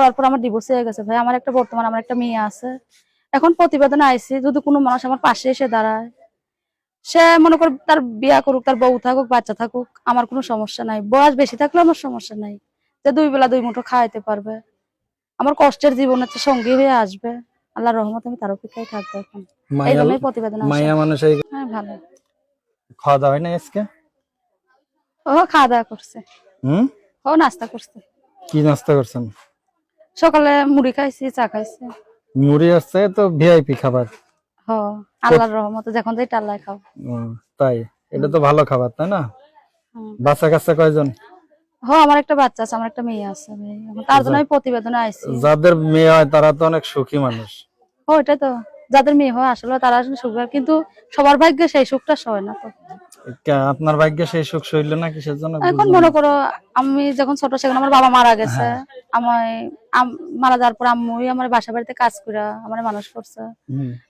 করার পর আমার ডিভোর্স হয়ে গেছে ভাই। আমার একটা বর্তমানে আমার একটা মেয়ে আছে। এখন প্রতিবেদনে আইছি, যদি কোনো মানুষ আমার পাশে এসে দাঁড়ায়, সে মনে কর তার বিয়া করুক, তার বউ থাকুক, বাচ্চা থাকুক, আমার কোনো সমস্যা নাই। বয়স বেশি থাকলেও আমার সমস্যা নাই, যে 2 বেলা 2 মুঠো খাওয়াইতে পারবে, আমার কষ্টের জীবনের সঙ্গী হয়ে আসবে। আল্লাহর রহমতে আমি তার অপেক্ষায় থাকবো এখন। এই জন্যই প্রতিবেদন আসা। মায়া মানুষ। হ্যাঁ ভালো। খাওয়া দাওয়া হয় না আজকে? ও খাওয়া দাওয়া করছে। ও নাস্তা করছে। কি নাস্তা করছেন? সকালে মুড়ি খাইছি, চা খাইছি। মুড়ি আসছে তো ভিআইপি খাবার। হ, আল্লাহর রহমতে যখন যেটা আল্লাহ খাও। তাই? এটা তো ভালো খাবার, তাই না? হুম। বাচ্চা কাচ্চা কয়জন? আমার একটা বাচ্চা আছে, আমার একটা মেয়ে আছে ভাই। তার জন্য আমি প্রতিবেদনে আইছি। যাদের মেয়ে হয় তারা তো অনেক সুখী মানুষ। ওইটাই তো, যাদের মেয়ে হয় আসলে তারা আসলে সুখ পায়, কিন্তু সবার ভাগ্যে সেই সুখটা হয় না তো। আপনার ভাগ্যে সেই সুখ সইল না কিসের জন্য? এখন মনে করো, আমি যখন ছোট সেখানে আমার বাবা মারা গেছে। আমায় মারা যাওয়ার পর আম্মুই আমার বাসা বাড়িতে কাজ করে আমার মানুষ করছে।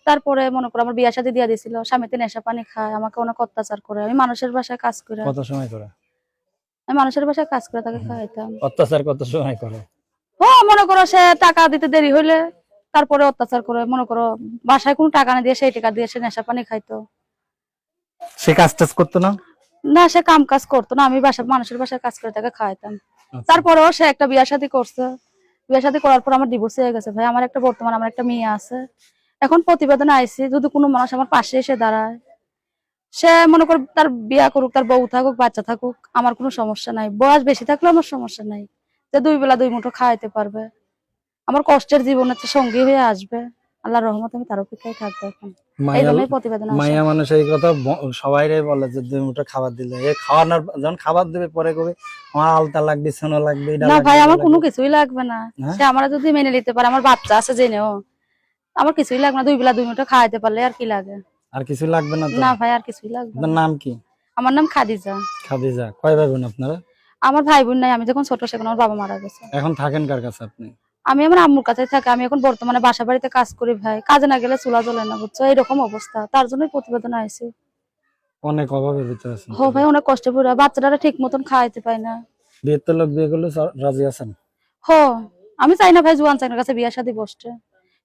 তারপরে মনে করো আমার বিয়ে শাদী দিয়ে দিছিল, স্বামীতে নেশা পানি খায়, আমাকে অনেক অত্যাচার করে। আমি মানুষের বাসায় কাজ করে, কত সময় করে? আমি মানুষের বাসায় কাজ করে তাকে খাওয়াইতাম। অত্যাচার কত সময় করে? ও মনে করো সে টাকা দিতে দেরি হইলে তারপরে অত্যাচার করে। মনে করো বাসায় কোনো টাকা না দিয়ে সেই টাকা দিয়ে সে নেশা পানি খাইতো। সে কাজ টাজ করতো না? না, সে কাম কাজ করতো না, আমি মানুষের বাসায় কাজ করে তাকে খাওয়াইতাম। তারপরেও সে একটা বিয়ে শাদী করছে। বিয়ে শাদী করার পর আমার ডিভোর্স হয়ে গেছে ভাই। আমার একটা বর্তমানে আমার একটা মেয়ে আছে। এখন প্রতিবেদনে আইছি, যদি কোনো মানুষ আমার পাশে এসে দাঁড়ায়, সে মনে কর তার বিয়া করুক, তার বউ থাকুক, বাচ্চা থাকুক, আমার কোনো সমস্যা নাই। বয়স বেশি থাকলেও আমার সমস্যা নাই, যে 2 বেলা 2 মুঠো খাওয়াইতে পারবে, আমার কষ্টের জীবনের সঙ্গী হয়ে আসবে। আল্লাহর রহমতে আমি তার অপেক্ষায় থাকবো এখন। এই জন্যই প্রতিবেদন আসা। মায়া মানুষ এই কথা সবাই বলে যে 2 মুঠো খাবার দিলে, এই খাওয়ানোর যখন খাবার দেবে পরে কবে আমার আলতা লাগবে, সোনা লাগবে, না ভাই, আমার কোনো কিছুই লাগবে না। সে আমার যদি মেনে নিতে পারে, আমার বাচ্চা আছে জেনেও, আমার কিছুই লাগবে না। 2 বেলা 2 মুঠো খাওয়াইতে পারলে আর কি লাগে? আর কিছু লাগবে না তো? না ভাই, আর কিছুই লাগবে না। আপনার নাম কি? আমার নাম খাদিজা। খাদিজা। কয় ভাই বোন আপনারা? আমার ভাই বোন নাই, আমি যখন ছোট সেখানে আমার বাবা মারা গেছে। এখন থাকেন কার কাছে আপনি? আমি আমার আম্মুর কাছে থাকি। আমি এখন বর্তমানে বাসা বাড়িতে কাজ করি ভাই। কাজে না গেলে চুলা জ্বলে না, বুঝছো? এরকম অবস্থা, তার জন্যই প্রতিবেদন আইছি। অনেক অভাবের ভিতরে আছেন। হো ভাই, অনেক কষ্টে পড়ে বাচ্চাটারা ঠিক মতন খাওয়াইতে পাই না। বিয়ের তো লোক বিয়ে করলে রাজি আছেন? হো, আমি চাই না ভাই জুয়ান চাইনার কাছে বিয়ে শাদী বসতে।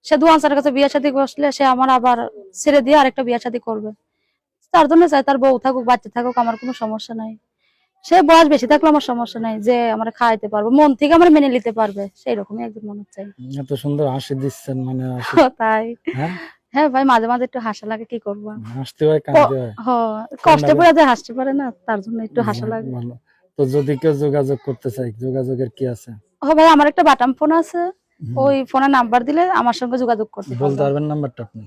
সে জুয়ান চাইনার কাছে বিয়ে শাদী বসলে সে আমার আবার ছেড়ে দিয়ে আরেকটা বিয়ে শাদী করবে। তার জন্য চাই তার বউ থাকুক, বাচ্চা থাকুক, আমার কোনো সমস্যা নাই। সে বয়স বেশি থাকলে আমার সমস্যা নাই, যে আমার খাওয়াইতে পারবো, মন থেকে আমার মেনে নিতে পারবে, সেই রকমই একজন মনে চাই। এত সুন্দর হাসি দিচ্ছেন, মানে তাই? হ্যাঁ হ্যাঁ ভাই, মাঝে মাঝে একটু হাসা লাগে, কি করবো? হাসতে হয়, কাঁদতে হয়। কষ্টে পড়ে যে হাসতে পারে না, তার জন্য একটু হাসা লাগে। ভালো। তো যদি কেউ যোগাযোগ করতে চাই, যোগাযোগের কি আছে? ভাই, আমার একটা বাটাম ফোন আছে, ওই ফোনে নাম্বার দিলে আমার সঙ্গে যোগাযোগ করতে বলতে পারবেন। পারবেন নাম্বারটা আপনি?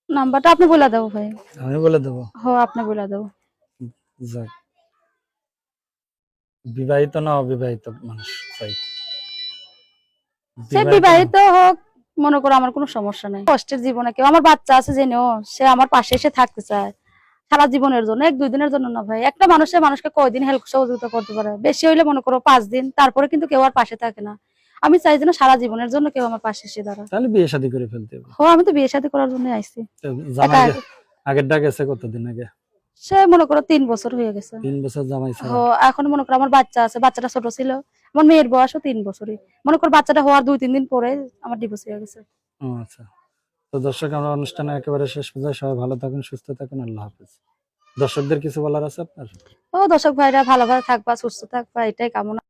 নাম্বারটা আপনি বলে দেবো ভাই। আমি বলে দেবো? আপনি বলে দেবো। যাক। বিবাহিত না অবিবাহিত মানুষ চাই? সে বিবাহিত হোক, মনে করো আমার কোনো সমস্যা নাই। কষ্টের জীবনে কেউ, আমার বাচ্চা আছে জেনেও সে আমার পাশে এসে থাকতে চায় সারা জীবনের জন্য, 1-2 দিনের জন্য না ভাই। একটা মানুষকে কয়দিন হেল্প সহযোগিতা করতে পারে? বেশি হইলে মনে করো 5 দিন, তারপরে কিন্তু কেউ আর পাশে থাকে না। আমি চাই যেন সারা জীবনের জন্য কেউ আমার পাশে এসে দাঁড়ায়। তাহলে বিয়ে শাদী করে ফেলতে হবে। আমি তো বিয়ে শাদী করার জন্য আইছি। জামাই আগের ডাক গেছে কতদিন আগে? সে মনে করো 3 বছর হয়ে গেছে। 3 বছর জামাই ছাড়া? এখন মনে করো আমার বাচ্চা আছে, বাচ্চাটা ছোট ছিল। আমার মেয়ের বয়সও 3 বছরই। মনে করো বাচ্চাটা হওয়ার 2-3 দিন পরে আমার ডিভোর্স হয়ে গেছে। আচ্ছা। তো দর্শক, আমরা অনুষ্ঠানে একেবারে শেষ পর্যায়ে, সবাই ভালো থাকুন, সুস্থ থাকুন, আল্লাহ হাফেজ। দর্শকদের কিছু বলার আছে আপনার? দর্শক ভাইরা ভালোভাবে থাকবা, সুস্থ থাকবা, এটাই কামনা।